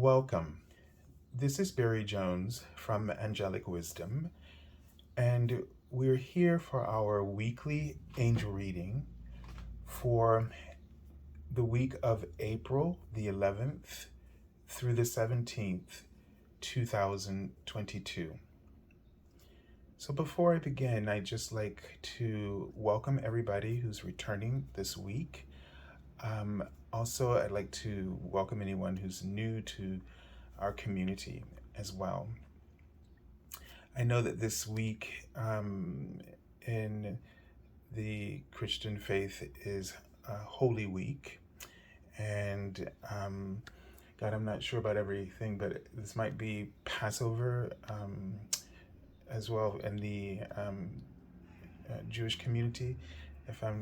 Welcome. This is Barry Jones from Angelic Wisdom, and we're here for our weekly angel reading for the week of April the 11th through the 17th, 2022. So before I begin, I'd just like to welcome everybody who's returning this week. Also, I'd like to welcome anyone who's new to our community as well. I know that this week in the Christian faith is Holy Week, and God, I'm not sure about everything, but this might be Passover as well in the Jewish community. If I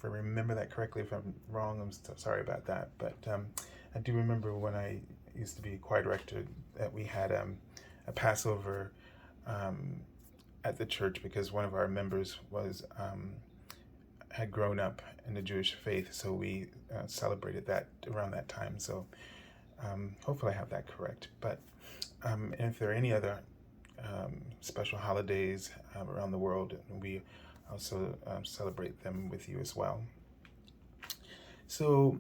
remember that correctly, if I'm wrong, I'm so sorry about that. But I do remember when I used to be choir director that we had a Passover at the church because one of our members had grown up in the Jewish faith, so we celebrated that around that time. So hopefully I have that correct. But and if there are any other special holidays around the world, we also celebrate them with you as well. So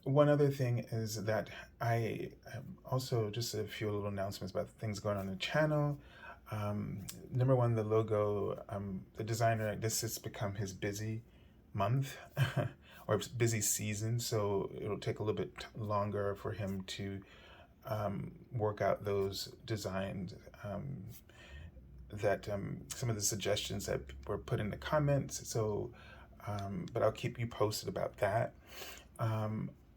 one other thing is that I also just a few little announcements about things going on the channel. Number one, the logo, the designer, this has become his busy month or busy season, so it'll take a little bit longer for him to work out those designs. That some of the suggestions that were put in the comments. So, but I'll keep you posted about that.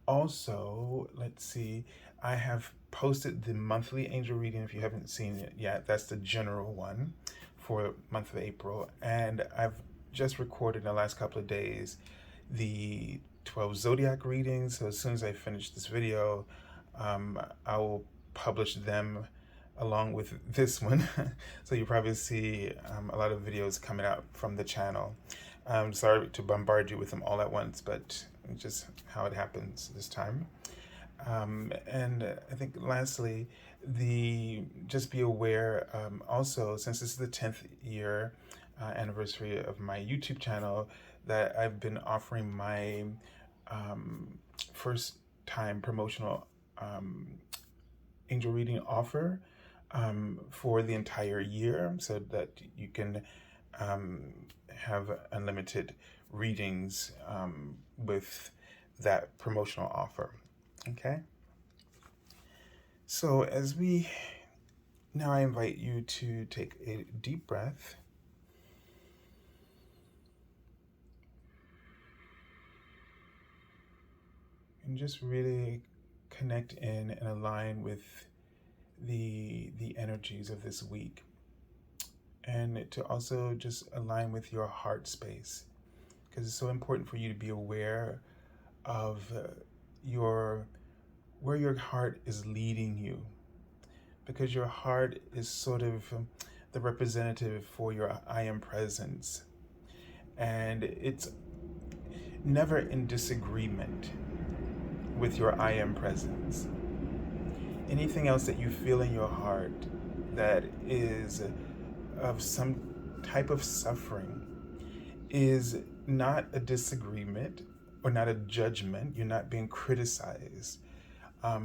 Also, let's see, I have posted the monthly angel reading. If you haven't seen it yet, that's the general one for month of April. And I've just recorded in the last couple of days the 12 zodiac readings. So as soon as I finish this video, I will publish them along with this one. So you probably see a lot of videos coming out from the channel. I'm sorry to bombard you with them all at once, but just how it happens this time. And I think lastly, just be aware, also, since this is the 10th year anniversary of my YouTube channel, that I've been offering my first time promotional angel reading offer for the entire year, so that you can have unlimited readings with that promotional offer. Okay, so now I invite you to take a deep breath and just really connect in and align with the energies of this week, and to also just align with your heart space, because it's so important for you to be aware of where your heart is leading you, because your heart is sort of the representative for your I am presence, and it's never in disagreement with your I am presence. Anything else that you feel in your heart that is of some type of suffering is not a disagreement or not a judgment. You're not being criticized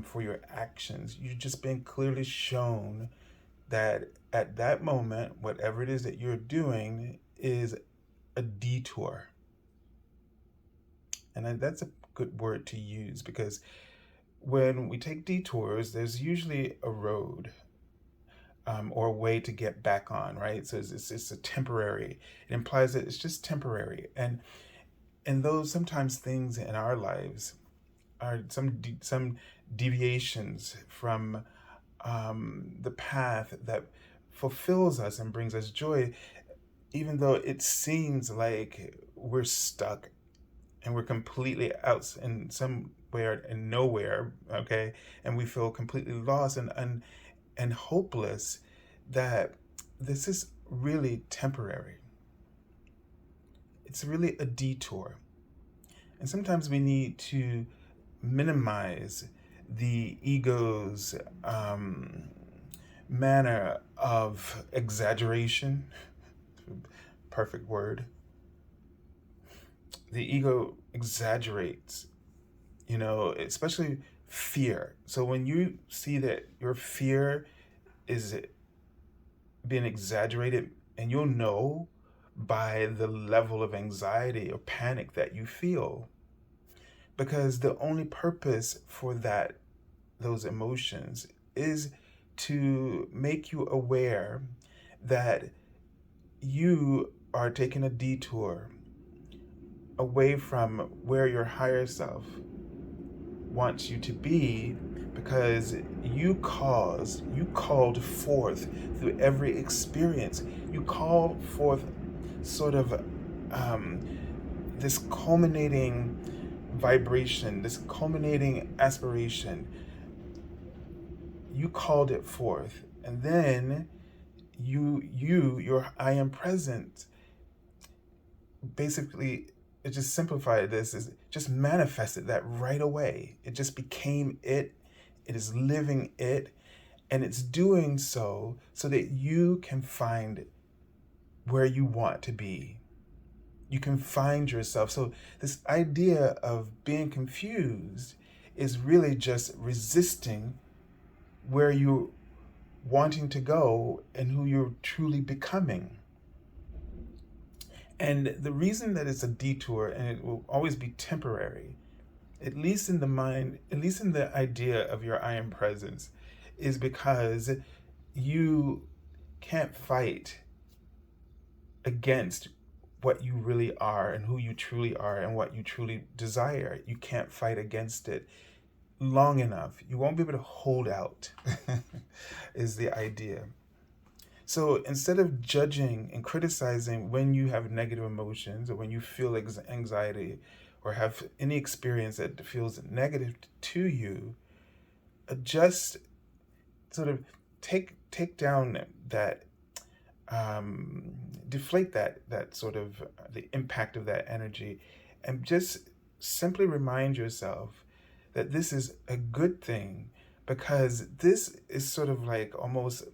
for your actions. You're just being clearly shown that at that moment, whatever it is that you're doing is a detour. And that's a good word to use, because when we take detours, there's usually a road or a way to get back on, right? So it's a temporary. It implies that it's just temporary. And those sometimes things in our lives are some deviations from the path that fulfills us and brings us joy, even though it seems like we're stuck and we're completely out in somewhere and nowhere, okay? And we feel completely lost and hopeless, that this is really temporary. It's really a detour. And sometimes we need to minimize the ego's manner of exaggeration, perfect word. The ego exaggerates, especially fear. So when you see that your fear is being exaggerated, and you'll know by the level of anxiety or panic that you feel, because the only purpose for those emotions is to make you aware that you are taking a detour away from where your higher self wants you to be, because you called forth through every experience. You called forth sort of this culminating vibration, this culminating aspiration. You called it forth, and then your I am present, basically, it just simplified this, is just manifested that right away. It just became it. It is living it, and it's doing so that you can find where you want to be. You can find yourself. So this idea of being confused is really just resisting where you're wanting to go and who you're truly becoming. And the reason that it's a detour, and it will always be temporary, at least in the mind, at least in the idea of your I am presence, is because you can't fight against what you really are and who you truly are and what you truly desire. You can't fight against it long enough. You won't be able to hold out, is the idea. So instead of judging and criticizing when you have negative emotions or when you feel anxiety or have any experience that feels negative to you, just sort of take down that, deflate that sort of the impact of that energy, and just simply remind yourself that this is a good thing, because this is sort of like almost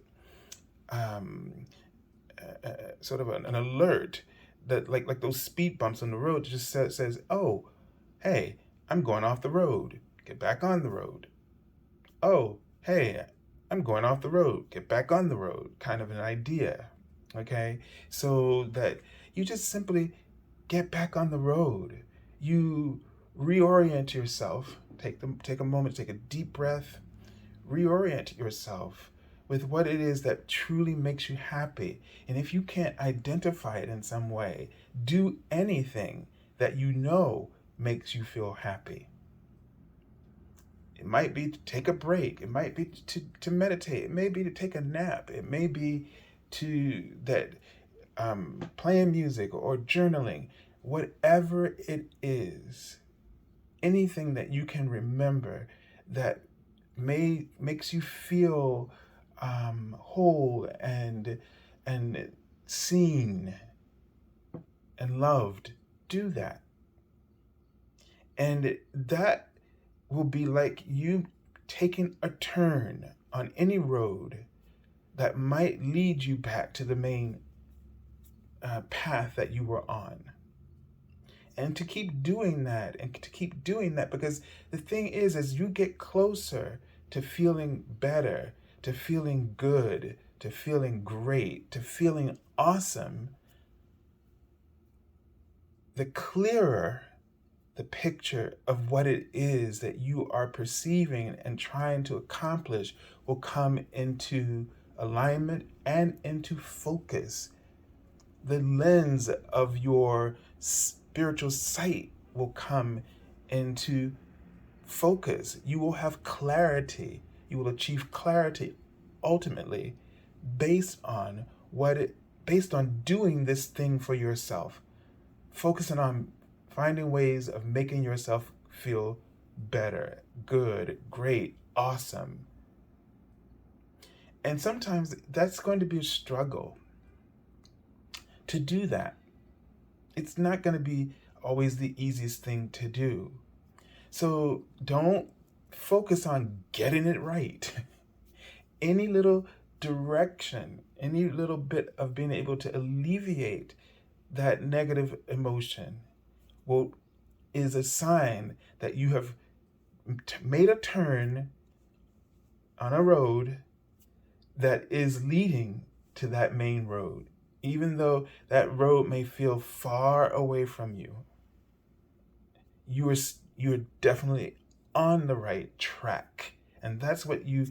sort of an alert that like those speed bumps on the road just says, oh, hey, I'm going off the road, get back on the road. Oh, hey, I'm going off the road, get back on the road, kind of an idea. Okay, so that you just simply get back on the road. You reorient yourself. Take a moment, take a deep breath, reorient yourself with what it is that truly makes you happy. And if you can't identify it in some way, do anything that you know makes you feel happy. It might be to take a break. It might be to meditate. It may be to take a nap. It may be to playing music or journaling. Whatever it is, anything that you can remember that makes you feel whole and seen and loved, do that. And that will be like you taking a turn on any road that might lead you back to the main path that you were on. And to keep doing that, because the thing is, as you get closer to feeling better, to feeling good, to feeling great, to feeling awesome, the clearer the picture of what it is that you are perceiving and trying to accomplish will come into alignment and into focus. The lens of your spiritual sight will come into focus. You will have clarity. You will achieve clarity ultimately based on doing this thing for yourself. Focusing on finding ways of making yourself feel better, good, great, awesome. And sometimes that's going to be a struggle to do that. It's not going to be always the easiest thing to do. So don't focus on getting it right. Any little direction, any little bit of being able to alleviate that negative emotion is a sign that you have made a turn on a road that is leading to that main road, even though that road may feel far away from you. You're definitely on the right track, and that's what you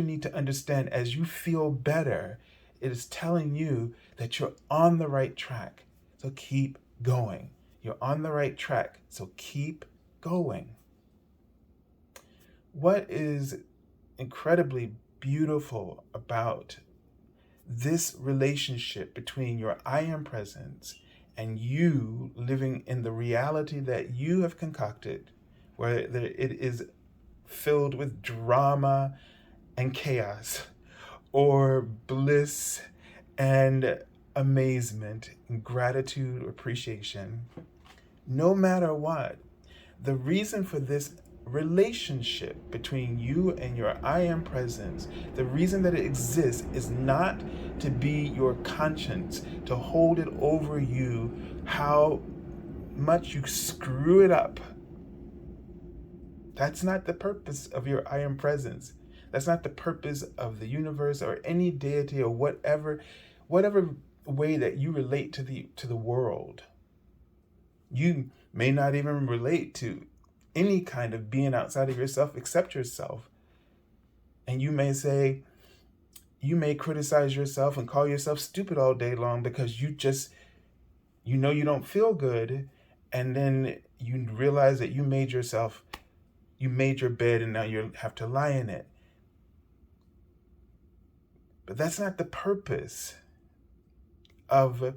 need to understand. As you feel better, it is telling you that you're on the right track. So keep going. You're on the right track. So keep going. What is incredibly beautiful about this relationship between your I am presence and you living in the reality that you have concocted, where it is filled with drama and chaos, or bliss and amazement, and gratitude, appreciation, no matter what, the reason for this relationship between you and your I am presence, the reason that it exists is not to be your conscience, to hold it over you how much you screw it up. That's not the purpose of your I am presence. That's not the purpose of the universe or any deity or whatever way that you relate to the world. You may not even relate to any kind of being outside of yourself except yourself. And you may criticize yourself and call yourself stupid all day long because you don't feel good, and then you realize that you made your bed and now you have to lie in it. But that's not the purpose of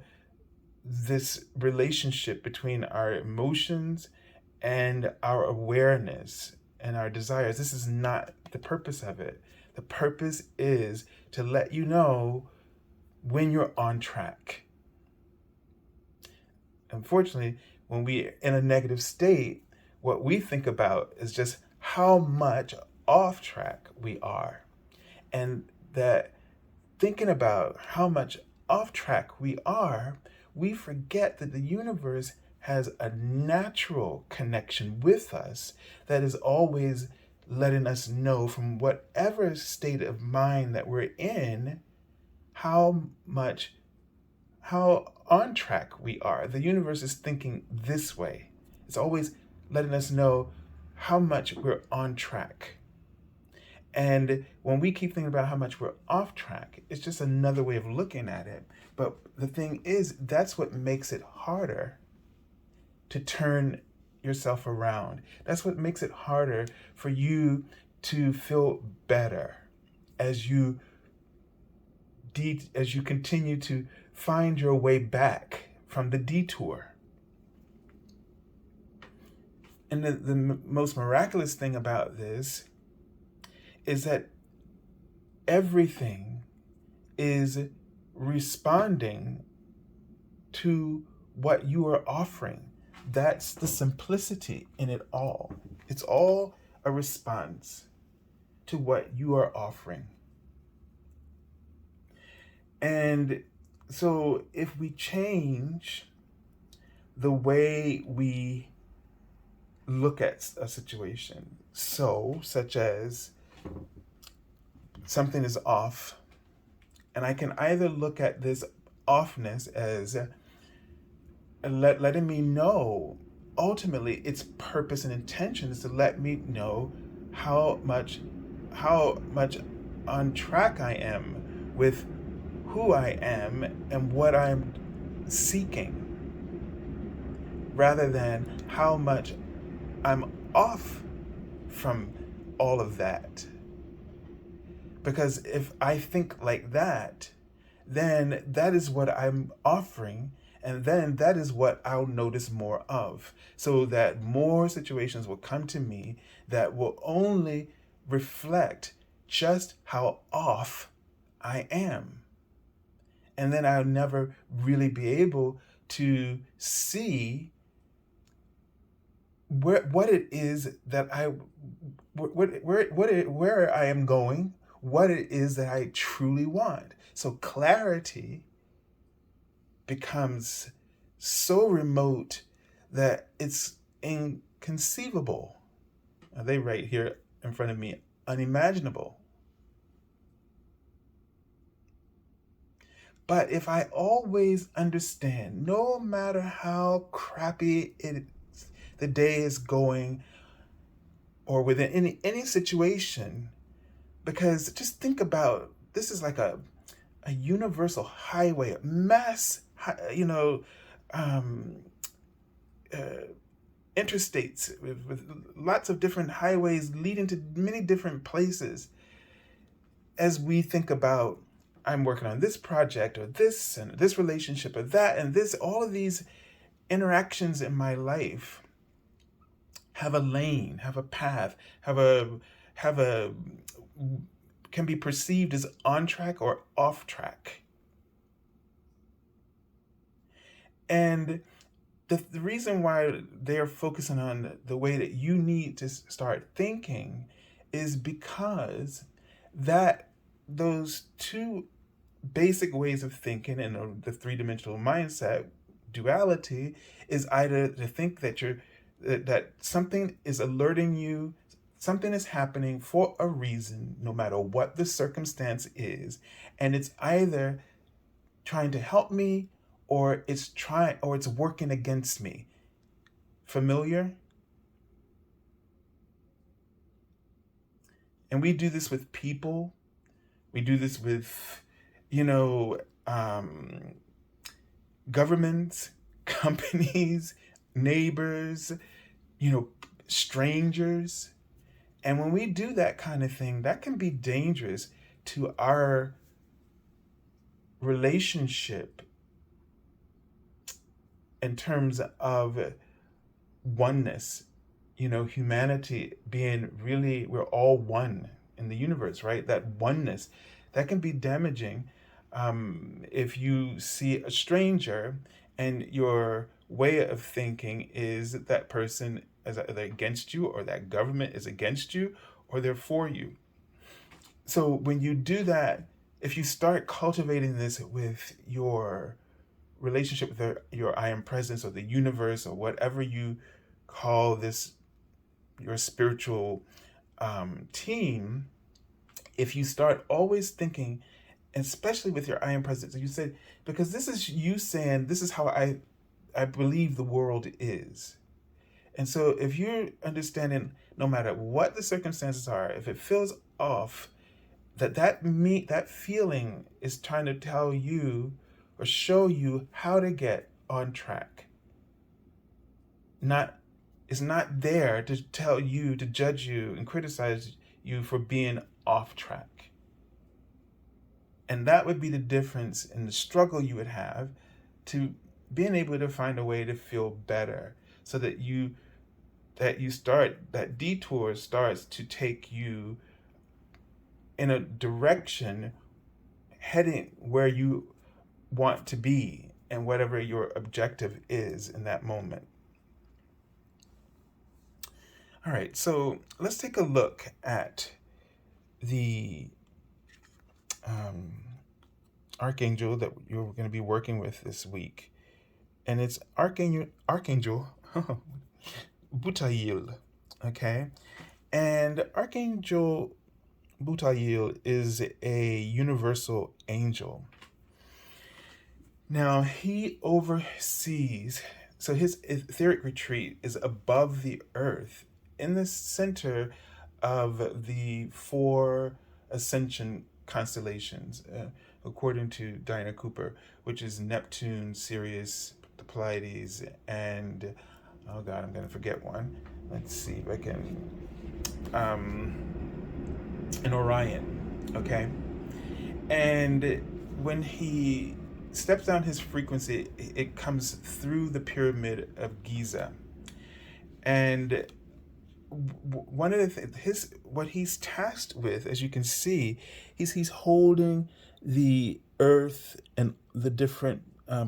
this relationship between our emotions and our awareness and our desires. This is not the purpose of it. The purpose is to let you know when you're on track. Unfortunately, when we're in a negative state, what we think about is just how much off track we are. And that thinking about how much off track we are, we forget that the universe has a natural connection with us that is always letting us know, from whatever state of mind that we're in, how on track we are. The universe is thinking this way. It's always letting us know how much we're on track. And when we keep thinking about how much we're off track, it's just another way of looking at it. But the thing is, that's what makes it harder to turn yourself around. That's what makes it harder for you to feel better as you continue to find your way back from the detour. And the most miraculous thing about this is that everything is responding to what you are offering. That's the simplicity in it all. It's all a response to what you are offering. And so if we change the way we look at a situation, such as something is off, and I can either look at this offness as letting me know, ultimately its purpose and intention is to let me know how much on track I am with who I am and what I'm seeking, rather than how much I'm off from all of that. Because if I think like that, then that is what I'm offering, and then that is what I'll notice more of, so that more situations will come to me that will only reflect just how off I am. And then I'll never really be able to see what it is that where I am going, what it is that I truly want. So clarity becomes so remote that it's inconceivable. Are they right here in front of me? Unimaginable. But if I always understand, no matter how crappy the day is going, or within any situation, because just think about, this is like a universal highway, a mass, um, uh, interstates with lots of different highways leading to many different places. As we think about, I'm working on this project or this and this relationship or that and this, all of these interactions in my life have a lane, have a path, have a can be perceived as on track or off track. And the reason why they're focusing on the way that you need to start thinking is because that those two basic ways of thinking and the three-dimensional mindset duality is either to think that that something is alerting you, something is happening for a reason, no matter what the circumstance is, and it's either trying to help me or it's working against me. Familiar? And we do this with people. We do this with, you know, governments, companies, neighbors, strangers. And when we do that kind of thing, that can be dangerous to our relationship in terms of oneness. Humanity being really, we're all one in the universe, right? That oneness, that can be damaging if you see a stranger and your way of thinking is that person is either against you, or that government is against you, or they're for you. So when you do that, if you start cultivating this with your relationship with your I am presence or the universe or whatever you call this, your spiritual team, if you start always thinking, especially with your I am presence, you said, because this is you saying, this is how I believe the world is. And so if you're understanding, no matter what the circumstances are, if it feels off, that feeling is trying to tell you or show you how to get on track. It's not there to tell you, to judge you and criticize you for being off track. And that would be the difference in the struggle you would have to being able to find a way to feel better, so that that detour starts to take you in a direction heading where you want to be and whatever your objective is in that moment. All right, so let's take a look at the archangel that you're going to be working with this week. And it's Archangel Butyalil, okay? And Archangel Butyalil is a universal angel. Now, he oversees, so his etheric retreat is above the earth, in the center of the 4 ascension constellations, according to Diana Cooper, which is Neptune, Sirius, the Pleiades, and oh God, I'm gonna forget one. Let's see if I can. In Orion, okay? And when he steps down his frequency, it comes through the pyramid of Giza. And one of the what he's tasked with, as you can see, he's holding the Earth and the different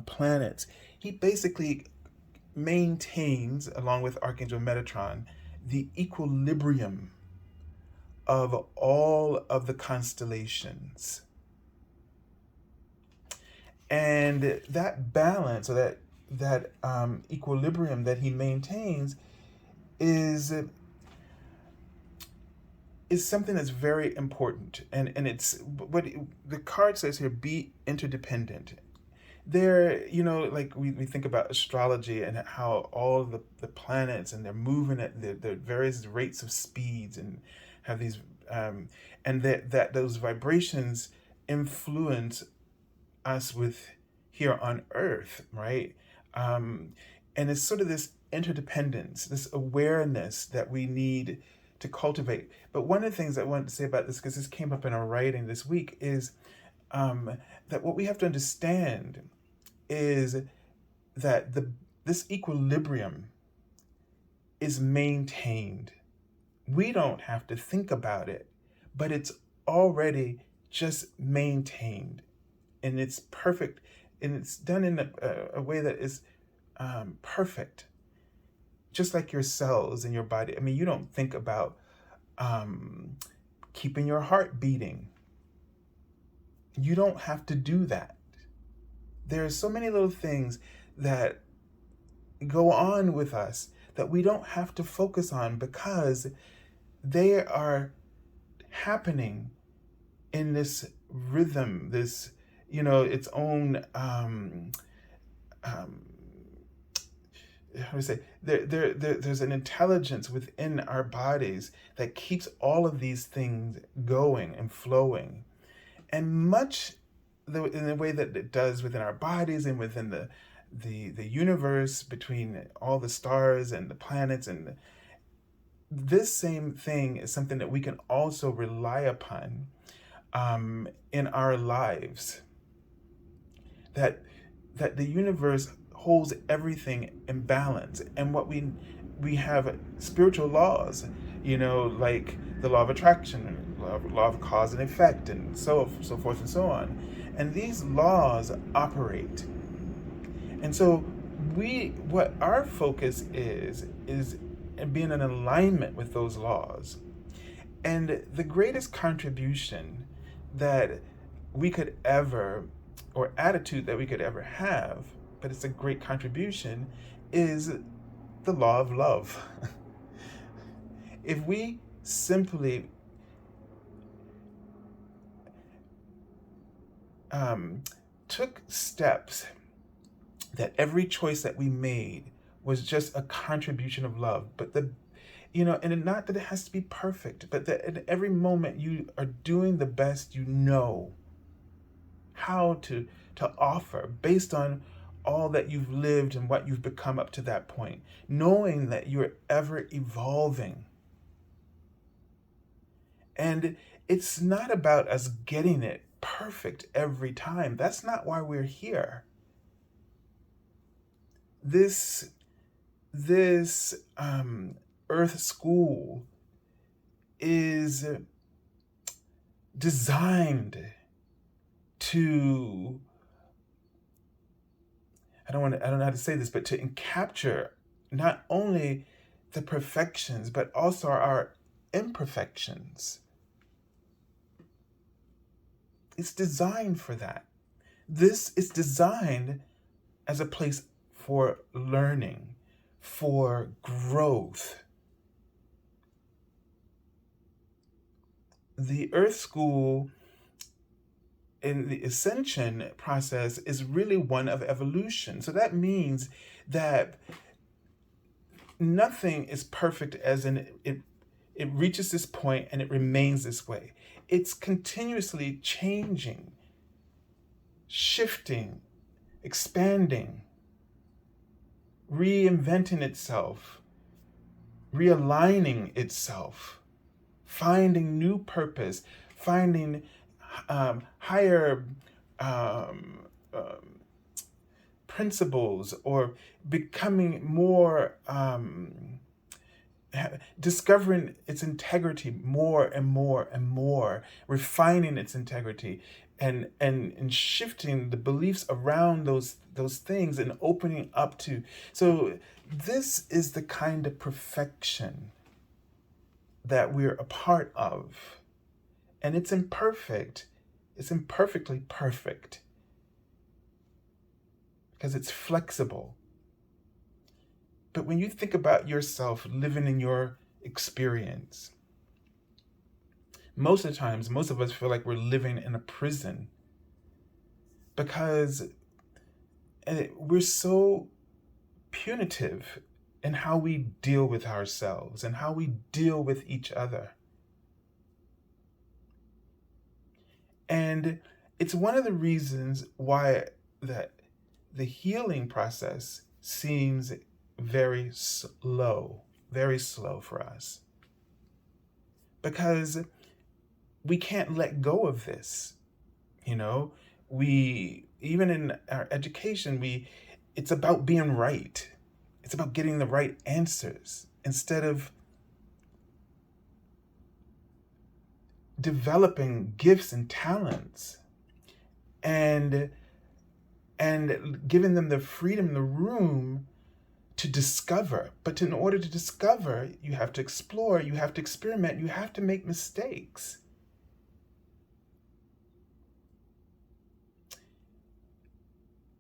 planets. He basically maintains, along with Archangel Metatron, the equilibrium of all of the constellations. And that balance, or that equilibrium that he maintains is something that's very important. And it's what the card says here: be interdependent. There, like we think about astrology and how all the planets, and they're moving at the various rates of speeds, and have these and that those vibrations influence us with here on earth, right? And it's sort of this interdependence, this awareness that we need to cultivate. But one of the things I wanted to say about this, because this came up in our writing this week, is that what we have to understand is that this equilibrium is maintained. We don't have to think about it, but it's already just maintained, and it's perfect, and it's done in a way that is perfect. Just like your cells in your body. I mean, you don't think about keeping your heart beating. You don't have to do that. There are so many little things that go on with us that we don't have to focus on, because they are happening in this rhythm, this, its own, how do I say, there's an intelligence within our bodies that keeps all of these things going and flowing. And much in the way that it does within our bodies and within the universe, between all the stars and the planets, and this same thing is something that we can also rely upon in our lives. That the universe holds everything in balance, and what we have spiritual laws, like the law of attraction, law of cause and effect, and so forth and so on. And these laws operate. And so what our focus is being in alignment with those laws. And the greatest contribution that we could ever, or attitude that we could ever have, but it's a great contribution, is the law of love. If we simply took steps, that every choice that we made was just a contribution of love, but and not that it has to be perfect, but that at every moment you are doing the best you know how to offer, based on all that you've lived and what you've become up to that point, knowing that you're ever evolving. And it's not about us getting it perfect every time. That's not why we're here. This Earth School is designed to, I don't know how to say this, but to capture not only the perfections, but also our imperfections. It's designed for that. This is designed as a place for learning, for growth. The Earth School in the ascension process is really one of evolution. So that means that nothing is perfect, as in it reaches this point and it remains this way. It's continuously changing, shifting, expanding, reinventing itself, realigning itself, finding new purpose, finding higher principles, or becoming more, discovering its integrity more and more and more, refining its integrity, and shifting the beliefs around those things, and opening up to. So this is the kind of perfection that we're a part of. And it's imperfect. It's imperfectly perfect because it's flexible. But when you think about yourself living in your experience, most of the times, most of us feel like we're living in a prison because we're so punitive in how we deal with ourselves and how we deal with each other. And it's one of the reasons why the healing process seems very slow for us. Because we can't let go of this. We, even in our education, it's about being right. It's about getting the right answers instead of developing gifts and talents and giving them the freedom, the room to discover. But in order to discover, you have to explore, you have to experiment, you have to make mistakes.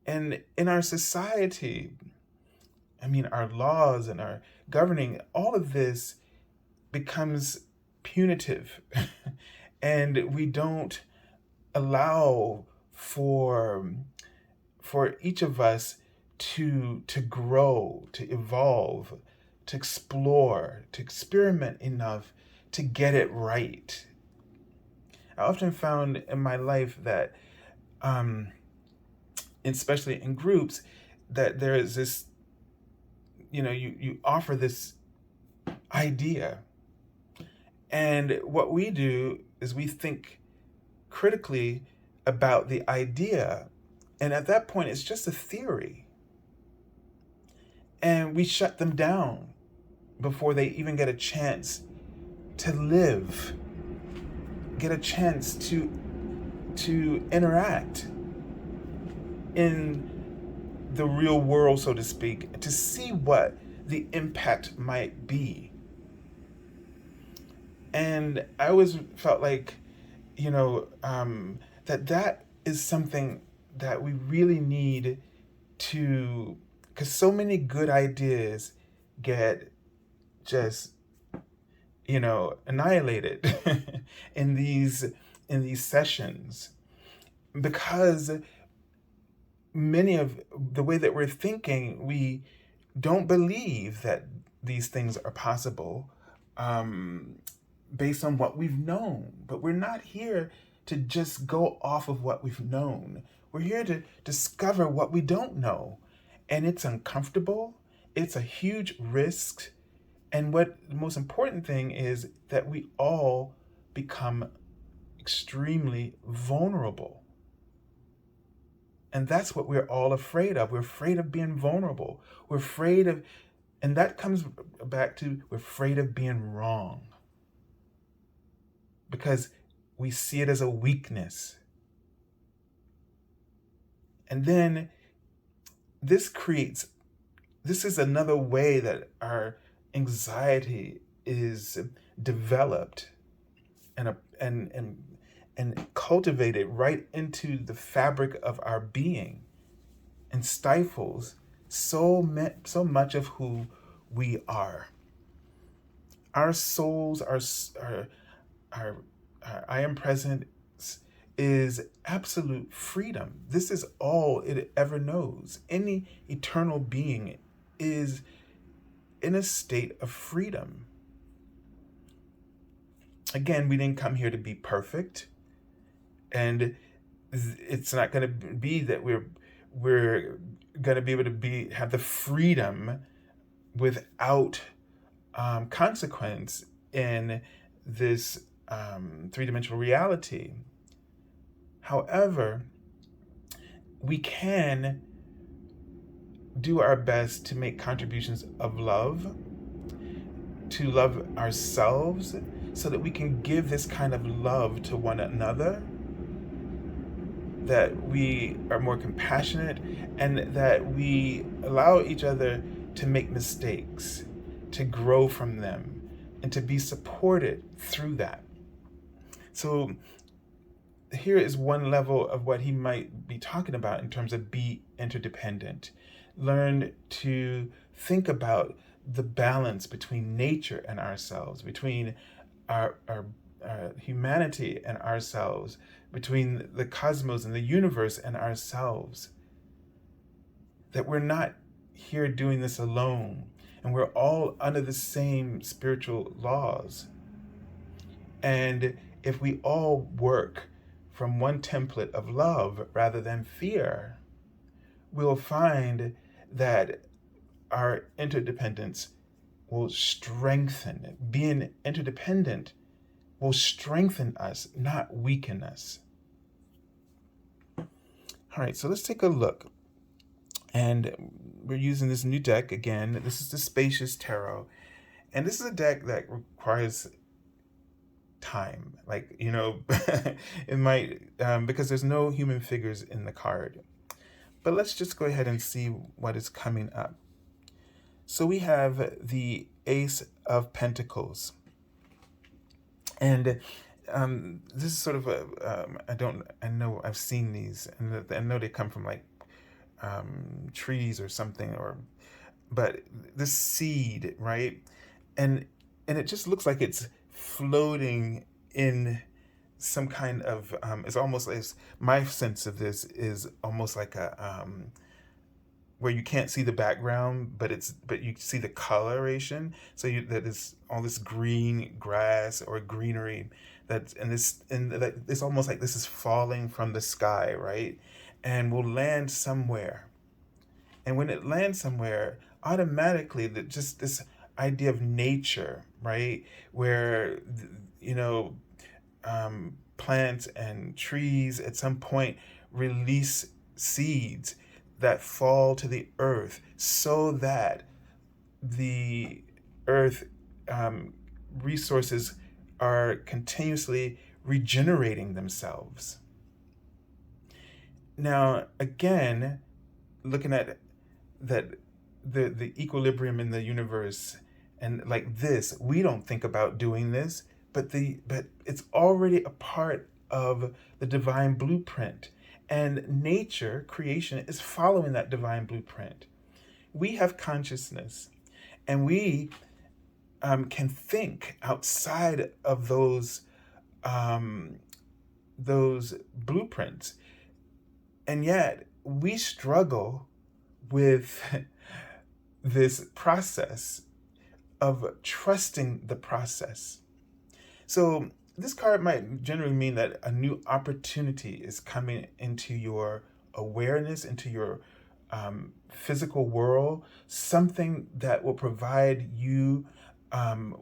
And in our society, our laws and our governing, all of this becomes punitive. And we don't allow for each of us to grow, to evolve, to explore, to experiment enough to get it right. I often found in my life that, especially in groups, that there is this, you offer this idea. And what we do is we think critically about the idea. And at that point, it's just a theory. And we shut them down before they even get a chance to live, get a chance to interact in the real world, so to speak, to see what the impact might be. And I always felt like, that is something that we really need to, because so many good ideas get just, annihilated in these sessions, because many of the way that we're thinking, we don't believe that these things are possible based on what we've known. But we're not here to just go off of what we've known. We're here to discover what we don't know. And it's uncomfortable. It's a huge risk. And what the most important thing is that we all become extremely vulnerable. And that's what we're all afraid of. We're afraid of being vulnerable. We're afraid of, and that comes back to, we're afraid of being wrong. Because we see it as a weakness. And then this is another way that our anxiety is developed and cultivated right into the fabric of our being and stifles so much of who we are. Our souls, our I am present is absolute freedom. This is all it ever knows. Any eternal being is in a state of freedom. Again, we didn't come here to be perfect, and it's not going to be that we're going to be able to have the freedom without consequence in this three-dimensional reality. However, we can do our best to make contributions of love, to love ourselves, so that we can give this kind of love to one another, that we are more compassionate, and that we allow each other to make mistakes, to grow from them, and to be supported through that. So here is one level of what he might be talking about in terms of be interdependent. Learn to think about the balance between nature and ourselves, between our humanity and ourselves, between the cosmos and the universe and ourselves. That we're not here doing this alone, and we're all under the same spiritual laws. And if we all work from one template of love rather than fear, we'll find that our interdependence will strengthen. Being interdependent will strengthen us, not weaken us. All right, so let's take a look. And we're using this new deck again. This is the Spacious Tarot. And this is a deck that requires time. Like, it might, because there's no human figures in the card. But let's just go ahead and see what is coming up. So we have the Ace of Pentacles. And this is sort of I know I've seen these, and I know they come from like trees or something, but this seed, right? And it just looks like it's floating in some kind of, it's almost like, my sense of this is almost like a, where you can't see the background, but you see the coloration. So that is all this green grass or greenery and it's almost like this is falling from the sky, right? And will land somewhere. And when it lands somewhere, automatically just this idea of nature, right? Where, plants and trees at some point release seeds that fall to the earth so that the earth resources are continuously regenerating themselves. Now, again, looking at that, the equilibrium in the universe, and like this, we don't think about doing this, but it's already a part of the divine blueprint. And nature, creation, is following that divine blueprint. We have consciousness, and we can think outside of those blueprints. And yet we struggle with this process of trusting the process. So this card might generally mean that a new opportunity is coming into your awareness, into your physical world, something that will provide you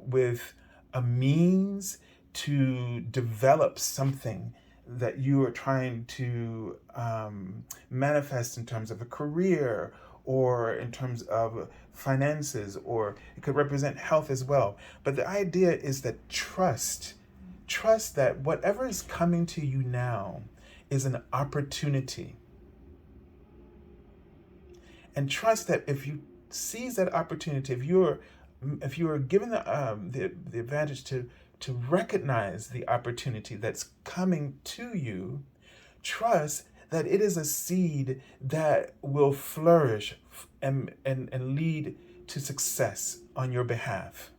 with a means to develop something that you are trying to manifest in terms of a career, or in terms of finances, or it could represent health as well. But the idea is that trust that whatever is coming to you now is an opportunity. And trust that if you seize that opportunity, if you are given the advantage to recognize the opportunity that's coming to you, trust that it is a seed that will flourish and lead to success on your behalf.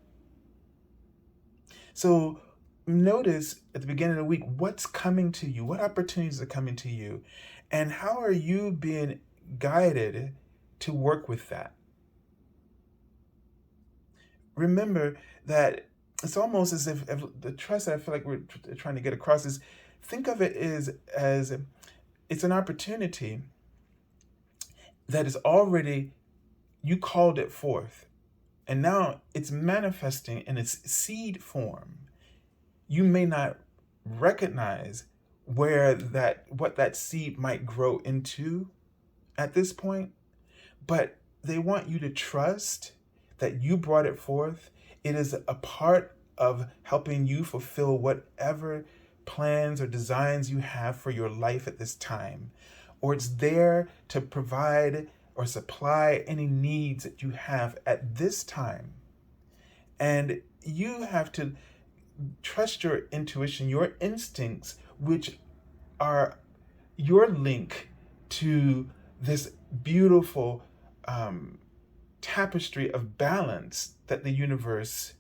So notice at the beginning of the week, what's coming to you, what opportunities are coming to you, and how are you being guided to work with that? Remember that it's almost as if the trust that I feel like we're trying to get across is, think of it as it's an opportunity that is already, you called it forth, and now it's manifesting in its seed form. You may not recognize what that seed might grow into at this point, but they want you to trust that you brought it forth. It is a part of helping you fulfill whatever plans or designs you have for your life at this time, or it's there to provide or supply any needs that you have at this time. And you have to trust your intuition, your instincts, which are your link to this beautiful tapestry of balance that the universe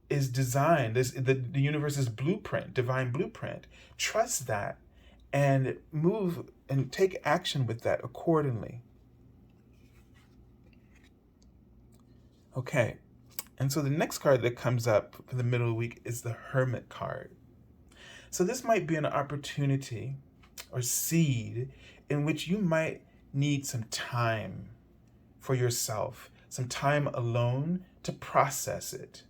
is designed. The universe's blueprint, divine blueprint. Trust that and move and take action with that accordingly. Okay, and so the next card that comes up for the middle of the week is the Hermit card. So this might be an opportunity or seed in which you might need some time for yourself, some time alone to process it.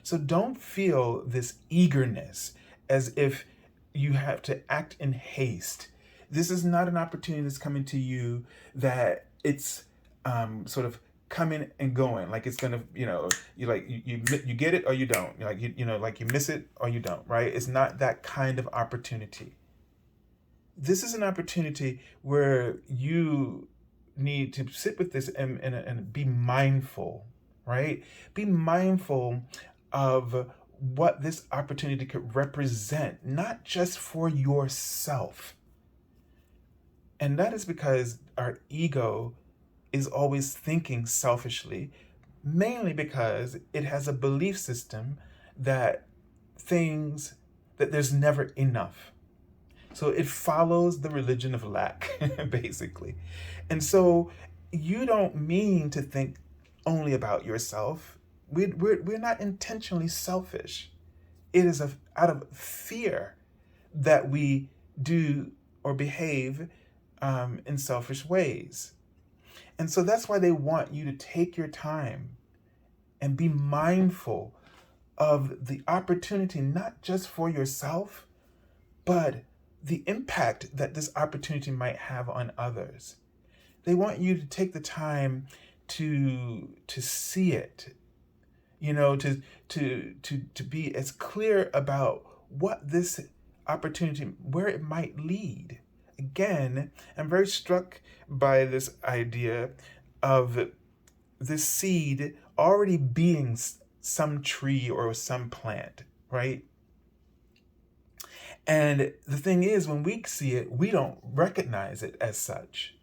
So don't feel this eagerness as if you have to act in haste. This is not an opportunity that's coming to you that it's sort of coming and going, like it's gonna, you get it or you don't, like like you miss it or you don't, right? It's not that kind of opportunity. This is an opportunity where you need to sit with this and be mindful, right? Be mindful of what this opportunity could represent, not just for yourself. And that is because our ego is always thinking selfishly, mainly because it has a belief system that there's never enough. So it follows the religion of lack, basically. And so you don't mean to think only about yourself. We're not intentionally selfish. It is out of fear that we do or behave in selfish ways. And so that's why they want you to take your time and be mindful of the opportunity, not just for yourself, but the impact that this opportunity might have on others. They want you to take the time to see it, to be as clear about what this opportunity, where it might lead. Again, I'm very struck by this idea of this seed already being some tree or some plant, right? And the thing is, when we see it, we don't recognize it as such.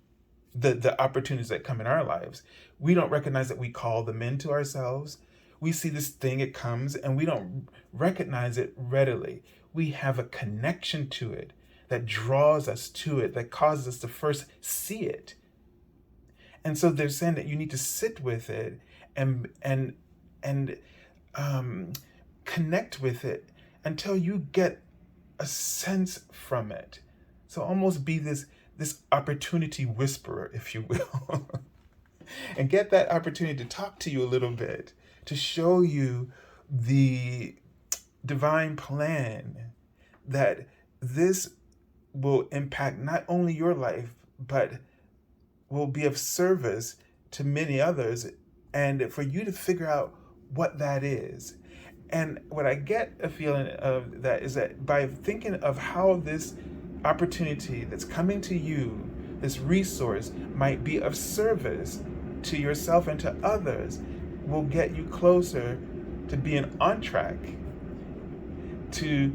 The opportunities that come in our lives, we don't recognize that we call them into ourselves. We see this thing, it comes, and we don't recognize it readily. We have a connection to it that draws us to it, that causes us to first see it. And so they're saying that you need to sit with it and connect with it until you get a sense from it. So almost be this opportunity whisperer, if you will, and get that opportunity to talk to you a little bit, to show you the divine plan that this will impact not only your life, but will be of service to many others, and for you to figure out what that is. And what I get a feeling of that is that by thinking of how this opportunity that's coming to you, this resource might be of service to yourself and to others, will get you closer to being on track, to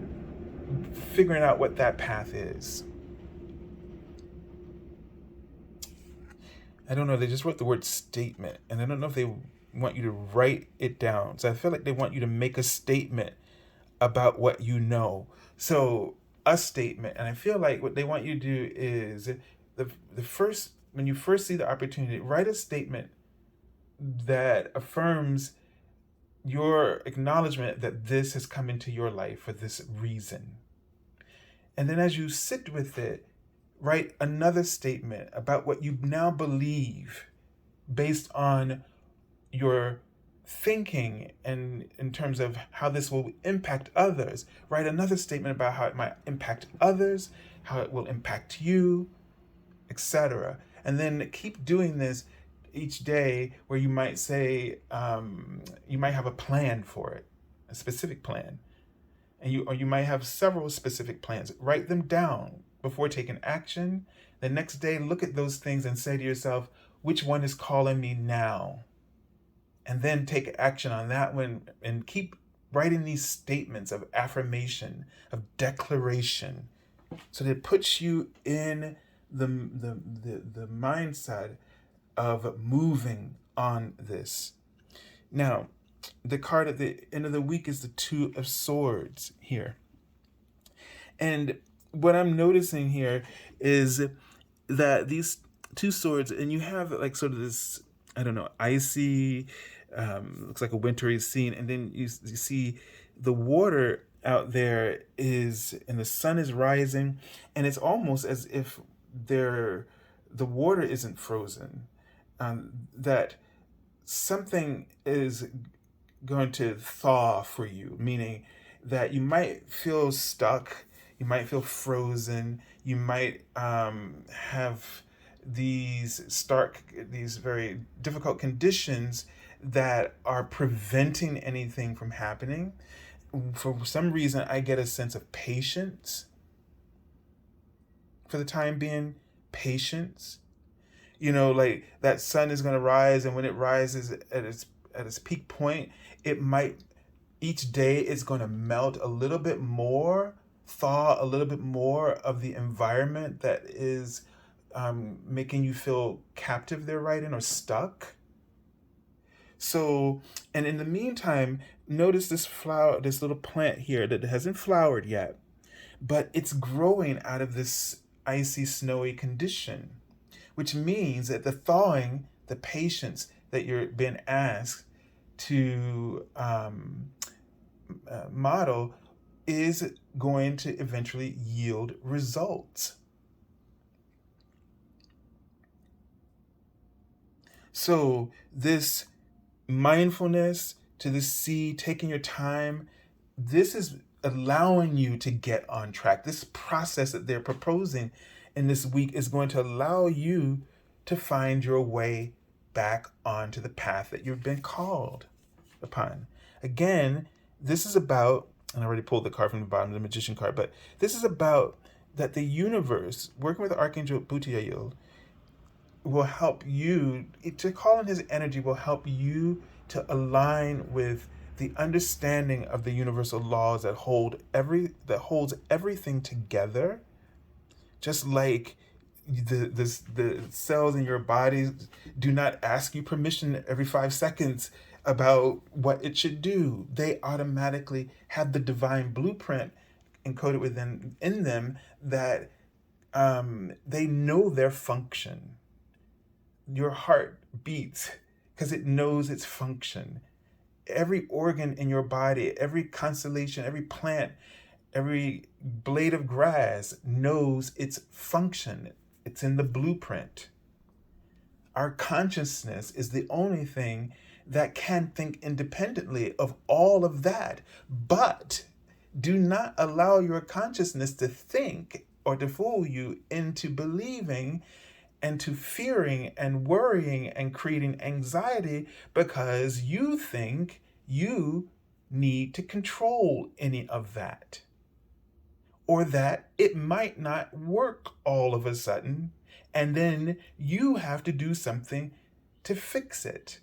figuring out what that path is. I don't know, they just wrote the word statement, and I don't know if they want you to write it down. So I feel like they want you to make a statement about what you know. So a statement, and I feel like what they want you to do is the first, when you first see the opportunity, write a statement that affirms your acknowledgement that this has come into your life for this reason. And then as you sit with it, write another statement about what you now believe based on your thinking and in terms of how this will impact others. Write another statement about how it might impact others, how it will impact you, etc. And then keep doing this each day, where you might say, you might have a plan for it, a specific plan. And you might have several specific plans. Write them down before taking action. The next day, look at those things and say to yourself, which one is calling me now? and then take action on that one and keep writing these statements of affirmation, of declaration, so that it puts you in the mindset of moving on this. Now, the card at the end of the week is the Two of Swords here. And what I'm noticing here is that these two swords, and you have like sort of this, I don't know, icy, looks like a wintry scene, and then you see the water out there is, and the sun is rising, and it's almost as if the water isn't frozen, that something is going to thaw for you, meaning that you might feel stuck, you might feel frozen, you might have these very difficult conditions that are preventing anything from happening. For some reason, I get a sense of patience for the time being. Patience. Like that sun is going to rise, and when it rises at its peak point, it might, each day it's going to melt a little bit more, thaw a little bit more of the environment that is making you feel captive there, right in, or stuck. So, and in the meantime, notice this flower, this little plant here that hasn't flowered yet, but it's growing out of this icy, snowy condition, which means that the thawing, the patience that you're being asked to model is going to eventually yield results. So this mindfulness to the sea, taking your time, this is allowing you to get on track. This process that they're proposing in this week is going to allow you to find your way back onto the path that you've been called upon. Again, this is about, and I already pulled the card from the bottom, the Magician card, but this is about that the universe, working with Archangel Butyalil, will help you, to call in his energy will help you to align with the understanding of the universal laws that holds everything together. Just like the cells in your body do not ask you permission every 5 seconds about what it should do. They automatically have the divine blueprint encoded within in them that they know their function. Your heart beats because it knows its function. Every organ in your body, every constellation, every plant, every blade of grass knows its function. It's in the blueprint. Our consciousness is the only thing that can think independently of all of that. But do not allow your consciousness to think or to fool you into believing and to fearing and worrying and creating anxiety because you think you need to control any of that, or that it might not work all of a sudden, and then you have to do something to fix it.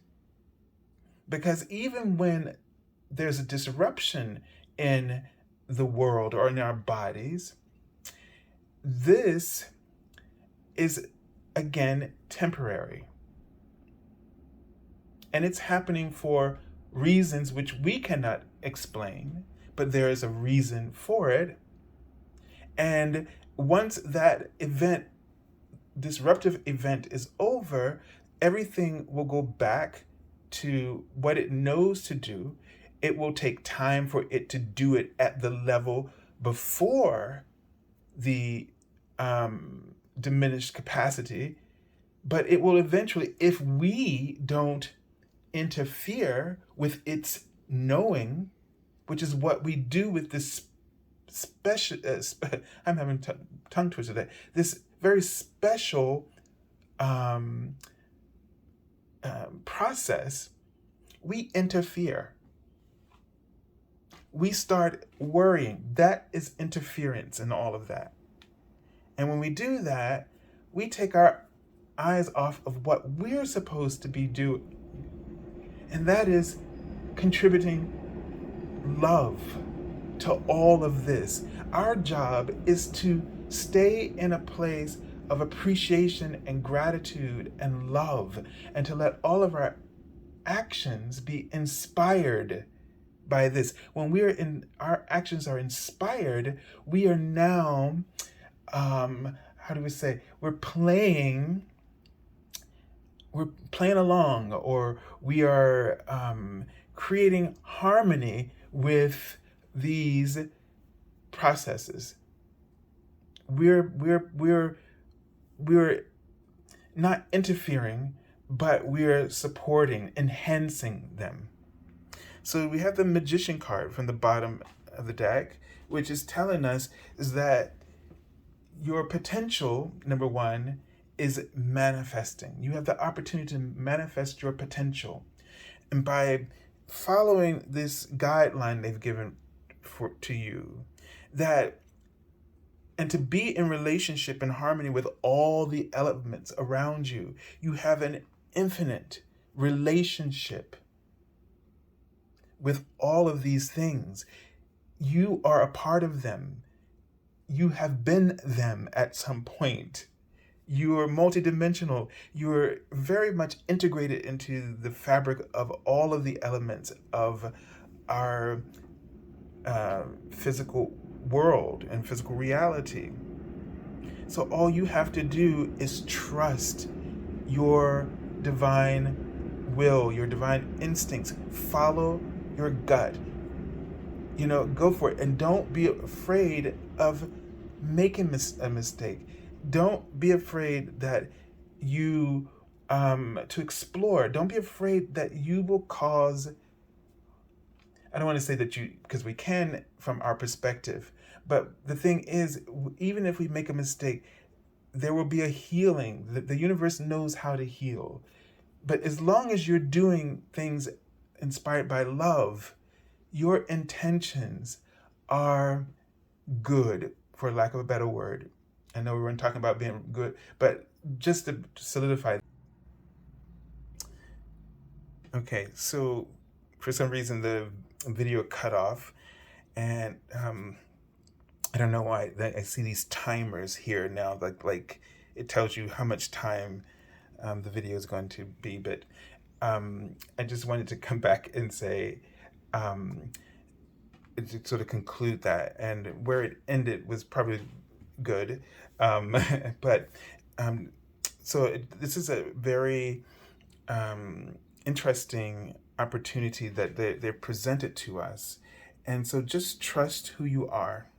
Because even when there's a disruption in the world or in our bodies, this is again temporary. And it's happening for reasons which we cannot explain, but there is a reason for it. And once that event, disruptive event, is over, everything will go back to what it knows to do. It will take time for it to do it at the level before the diminished capacity, but it will eventually, if we don't interfere with its knowing, which is what we do with this special, I'm having tongue twister today, this very special process, we interfere. We start worrying. That is interference in all of that. And when we do that, we take our eyes off of what we're supposed to be doing. And that is contributing love to all of this. Our job is to stay in a place of appreciation and gratitude and love, and to let all of our actions be inspired by this. When our actions are inspired, we are now, how do we say, we're playing along, or we are creating harmony with these processes. We're not interfering, but we're supporting, enhancing them. So we have the Magician card from the bottom of the deck, which is telling us is that your potential, number one, is manifesting. You have the opportunity to manifest your potential. And by following this guideline they've given to you, and to be in relationship and harmony with all the elements around you, you have an infinite relationship with all of these things. You are a part of them. You have been them at some point. You're multidimensional. You're very much integrated into the fabric of all of the elements of our physical world and physical reality. So all you have to do is trust your divine will, your divine instincts. Follow your gut. Go for it. And don't be afraid of making a mistake. Don't be afraid that to explore. Don't be afraid that you will cause, I don't want to say that because we can from our perspective, but the thing is, even if we make a mistake, there will be a healing. The universe knows how to heal. But as long as you're doing things inspired by love, your intentions are good, for lack of a better word. I know we weren't talking about being good, but just to solidify. Okay, so for some reason the video cut off, and I don't know why. I see these timers here now, like it tells you how much time the video is going to be. But I just wanted to come back and say, to sort of conclude that, and where it ended was probably good, but this is a very interesting opportunity that they're presented to us. And so just trust who you are,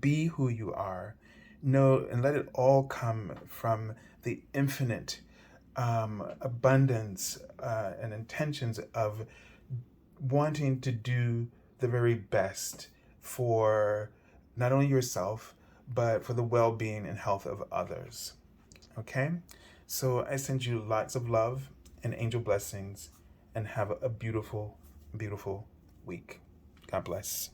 be who you are, know, and let it all come from the infinite abundance and intentions of wanting to do the very best for not only yourself, but for the well-being and health of others. Okay? So I send you lots of love and angel blessings, and have a beautiful, beautiful week. God bless.